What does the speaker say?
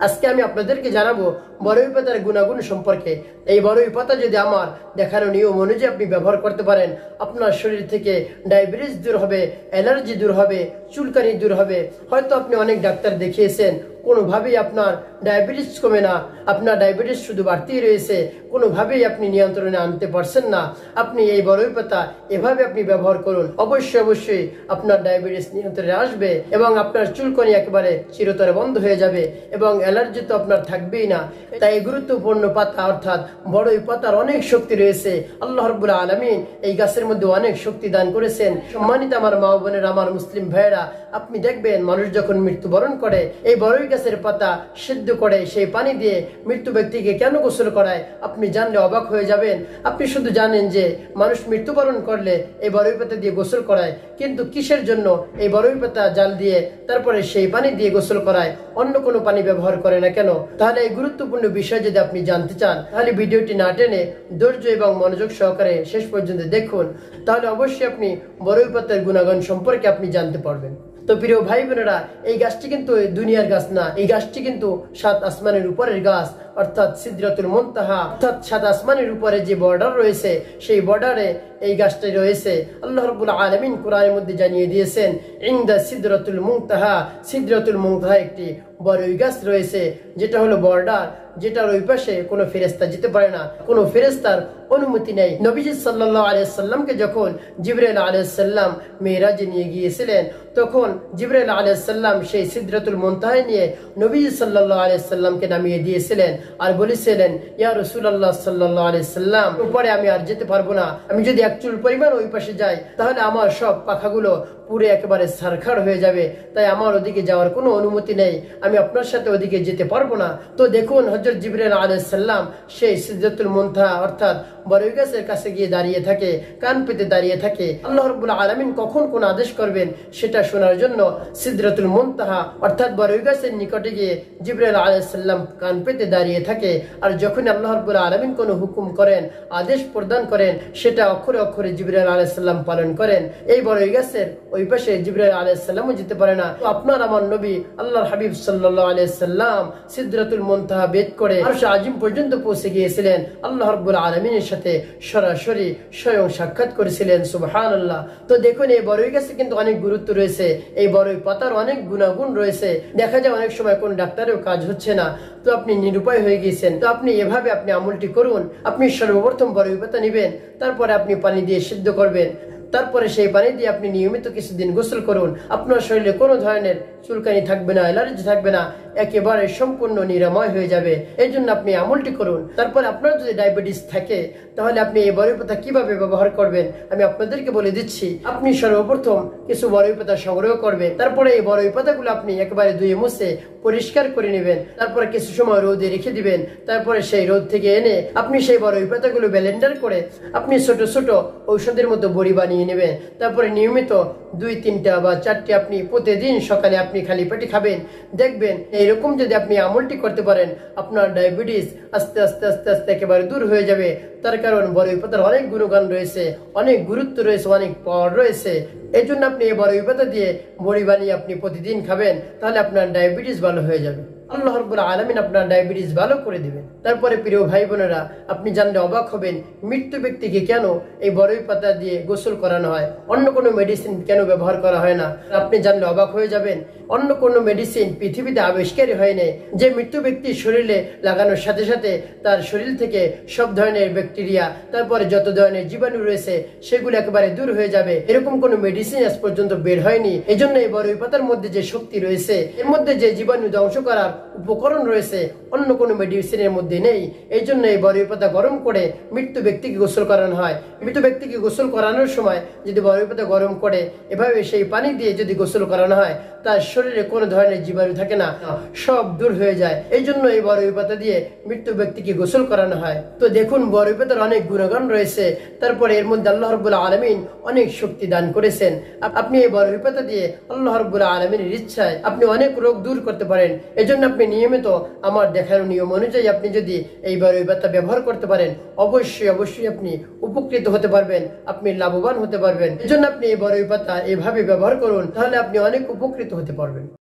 আজকে আমি আপনাদেরকে জানাবো বড়ই পাতার গুণাগুণ সম্পর্কে। এই বড়ই পাতা যদি আমার দেখানো নিয়ম অনুযায়ী আপনি ব্যবহার করতে পারেন, আপনার শরীর থেকে ডায়াবেটিস দূর হবে, অ্যালার্জি দূর হবে, চুলকানি দূর হবে। হয়তো আপনি অনেক ডাক্তার দেখিয়েছেন, কোনোভাবেই আপনার ডায়াবেটিস কমে না, আপনার ডায়াবেটিস শুধু বাড়তেই রয়েছে, কোনোভাবেই আপনি নিয়ন্ত্রণে আনতে পারছেন না। আপনি এই বড়ই পাতা এভাবে আপনি ব্যবহার করুন, অবশ্যই আপনার ডায়াবেটিস নিয়ন্ত্রণে আসবে এবং আপনার চুলকানি একেবারে চিরতরে বন্ধ হয়ে যাবে এবং অ্যালার্জি তো আপনার থাকবেই না। তাই এই গুরুত্বপূর্ণ পাতা অর্থাৎ বড়ই পাতার অনেক শক্তি রয়েছে। আল্লাহ রাব্বুল আলামিন এই গাছের মধ্যে অনেক শক্তি দান করেছেন। সম্মানিত আমার মা বোনের, আমার মুসলিম ভাইয়েরা, আপনি দেখবেন মানুষ যখন মৃত্যুবরণ করে এই বড়ই গাছের পাতা সিদ্ধ করে সেই পানি দিয়ে মৃত্যু ব্যক্তিকে কেন গোসল করায়, আপনি জানলে অবাক হয়ে যাবেন। আপনি শুধু জানেন যে মানুষ মৃত্যুবরণ করলে এই বড়ই পাতা দিয়ে গোসল করায়, কিন্তু কিসের জন্য এই বড়ই পাতা জাল দিয়ে তারপরে সেই পানি দিয়ে গোসল করায়, অন্য কোনো পানি ব্যবহার করে না কেন? তাহলে এই গুরুত্বপূর্ণ বিষয় যদি আপনি জানতে চান, তাহলে ভিডিওটি না টেনে ধৈর্য এবং মনোযোগ সহকারে শেষ পর্যন্ত দেখুন, তাহলে অবশ্যই আপনি বড়ই পাতার গুণাগুণ সম্পর্কে আপনি জানতে পারবেন। তো প্রিয় ভাই বোনেরা, এই গাছটি কিন্তু দুনিয়ার গাছ না, এই গাছটি কিন্তু সাত আসমানের উপরের গাছ, অর্থাৎ সিদরাতুল মুনতাহা, অর্থাৎ সাত আসমানের উপরে যে বর্ডার রয়েছে সেই বর্ডারে এই গাছটি রয়েছে। আল্লাহ রাব্বুল আলামিন কোরআনের মধ্যে জানিয়ে দিয়েছেন, ইনদা সিদরাতুল মুনতাহা, সিদরাতুল মুনতাহা একটি বড়ই গাছ রয়েছে, যেটা হলো বর্ডার, যেটার ওই পাশে কোনো ফেরেশতা যেতে পারে না, কোনো ফেরেশতার অনুমতি নেই। নবীজি সাল্লাল্লাহু আলাইহি সাল্লামকে যখন জিবরাইল আলাইহিস সালাম মেরাজে নিয়ে গিয়েছিলেন, তখন জিবরাইল আলাইহিস সালাম সেই সিদরাতুল মুনতাহা নিয়ে নবীজি সাল্লাল্লাহু আলাইহি সাল্লামকে নামিয়ে দিয়েছিলেন আর বলেছিলেন, ইয়া রাসূলুল্লাহ সাল্লাল্লাহু আলাইহি সাল্লাম, উপরে আমি আর যেতে পারবো না, আমি যদি এক চুল পরিমাণ ওই পাশে যাই তাহলে আমার সব পাখাগুলো পুরো একেবারে ছারখাড় হয়ে যাবে, তাই আমার ওদিকে যাওয়ার কোনো অনুমতি নেই, আমি আপনার সাথে ওদিকে যেতে পারবো না। তো দেখুন হযরত জিবরাইল আলাইহিস সালাম সেই সিদরাতুল মুনতাহা অর্থাৎ বড়ই গাছের কাছে গিয়ে দাঁড়িয়ে থাকে, কান পেতে দাঁড়িয়ে থাকে। আল্লাহ রাব্বুল আলামিন কখন কোন আদেশ করবেন সেটা শোনার জন্য সিদরাতুল মুনতাহা অর্থাৎ বড়ই গাছের নিকটে গিয়ে জিবরাইল আলাইহিস সালাম কান পেতে দাঁড়িয়ে থাকে। আর যখন আল্লাহ রাব্বুল আলামিন কোনো হুকুম করেন, আদেশ প্রদান করেন, সেটা অক্ষরে অক্ষরে জিবরাইল আলাইহিস সালাম পালন করেন। এই বড়ই গাছের ওই পাশে জিবরাইল আলাইহিস সালামও যেতে পারে না। তো আপনার আমার নবী আল্লাহর হাবিব সাল্লাল্লাহু আলাইহি সাল্লাম সিদরাতুল মুনতাহা বেদ করে আরশ আজিম পর্যন্ত পৌঁছে গিয়েছিলেন, আল্লাহ রাব্বুল আলামিনের সাথে সরাসরি স্বয়ং সাক্ষাৎ করেছিলেন। সুবহানাল্লাহ। তো দেখুন এই বড়ই গাছে কিন্তু অনেক গুরুত্ব রয়েছে, এই বড়ই পাতার অনেক গুণাগুণ রয়েছে। দেখা যায় অনেক সময় কোন ডাক্তারেও কাজ হচ্ছে না, তো আপনি নিরুপায় হয়ে গিয়েছেন, তো আপনি এভাবে আপনি আমলটি করুন। আপনি সর্বপ্রথম বড়ই পাতা নেবেন, তারপরে আপনি পানি দিয়ে সিদ্ধ করবেন, তারপরে সেই পানি দিয়ে আপনি নিয়মিত কিছুদিন গোসল করুন। আপনার শরীরে কোনো ধরনের চুলকানি থাকবে না, অ্যালার্জি থাকবে না, একেবারে সম্পূর্ণ নিরাময় হয়ে যাবে। এই জন্য আপনি আমলটি করুন। তারপর আপনার যদি ডায়াবেটিস থাকে তাহলে আপনি এই বড়ই পাতা কিভাবে ব্যবহার করবেন আমি আপনাদেরকে বলে দিচ্ছি। আপনি সর্বপ্রথম কিছু বড়ই পাতা সংগ্রহ করবেন, তারপরে এই বড়ই পাতাগুলো আপনি একেবারে ধুয়ে মুছে পরিষ্কার করে নেবেন, তারপরে কিছু সময় রোদে রেখে দিবেন। তারপরে সেই রোদ থেকে এনে আপনি সেই বড়ই পাতাগুলো ব্লেন্ডার করে আপনি ছোট ছোট ঔষধের মতো বড়ি বানিয়ে নেবেন। তারপরে নিয়মিত 2-3টা বা 4টি আপনি প্রতিদিন সকালে আপনি খালি পেটে খাবেন। দেখবেন এইরকম যদি আপনি আমলটি করতে পারেন, আপনার ডায়াবেটিস আস্তে আস্তে আস্তে আস্তে একেবারে দূর হয়ে যাবে। তার কারণ বড়ই পাতার অনেক গুণগান রয়েছে, অনেক গুরুত্ব রয়েছে, অনেক পাওয়ার রয়েছে। এই জন্য আপনি এই বড়ই পাতা দিয়ে বড়ি বানিয়ে আপনি প্রতিদিন খাবেন, তাহলে আপনার ডায়াবেটিস ভালো হয়ে যাবে। আল্লাহ রাব্বুল আলামিন আপনার ডায়াবেটিস ভালো করে দিবেন। তারপরে প্রিয় ভাই বোনেরা, আপনি জানলে অবাক হবেন মৃত্যু ব্যক্তিকে কেন এই বড়ই পাতা দিয়ে গোসল করানো হয়, অন্য কোনো মেডিসিন কেন ব্যবহার করা হয় না। আপনি জানলে অবাক হয়ে যাবেন, অন্য কোনো মেডিসিন পৃথিবীতে আবিষ্কারই হয়নি যে মৃত্যু ব্যক্তির শরীরে লাগানোর সাথে সাথে তার শরীর থেকে সব ধরনের ব্যাকটেরিয়া, তারপরে যত ধরনের জীবাণু রয়েছে সেগুলো একেবারে দূর হয়ে যাবে। এরকম কোনো মেডিসিন আজ পর্যন্ত বের হয়নি। এই জন্য এই বড়ই পাতার মধ্যে যে শক্তি রয়েছে, এর মধ্যে যে জীবাণু ধ্বংস করার উপকরণ রয়েছে, অন্য কোনো মেডিসিনের মধ্যে নেই। এই জন্য এই বড়ই পাতা গরম করে মৃত্যু ব্যক্তিকে গোসল করানো হয়। মৃত্যু ব্যক্তিকে গোসল করানোর সময় যদি বড়ই পাতা গরম করে এভাবে সেই পানি দিয়ে যদি গোসল করানো হয়, তার শরীরে কোনো ধরনের জীবাণু থাকে না, সব দূর হয়ে যায়। এই জন্য এই বড়ই পাতা দিয়ে মৃত্যু ব্যক্তিকে গোসল করানো হয়। তো দেখুন বড়ই পাতার অনেক গুণগান রয়েছে, তারপরে এর মধ্যে আল্লাহ রাব্বুল আলামিন অনেক শক্তি দান করেছেন। আপনি এই বড়ই পাতা দিয়ে আল্লাহ রাব্বুল আলামিনের ইচ্ছায় আপনি অনেক রোগ দূর করতে পারেন। এজন্য আপনি নিয়মিত আমার দেখানো নিয়ম অনুযায়ী আপনি যদি এই বড়ই পাতা ব্যবহার করতে পারেন, অবশ্যই আপনি উপকৃত হতে পারবেন, আপনি লাভবান হতে পারবেন। এজন্য আপনি এই বড়ই পাতা এভাবে ব্যবহার করুন, তাহলে আপনি অনেক উপকৃত হতে পারবেন।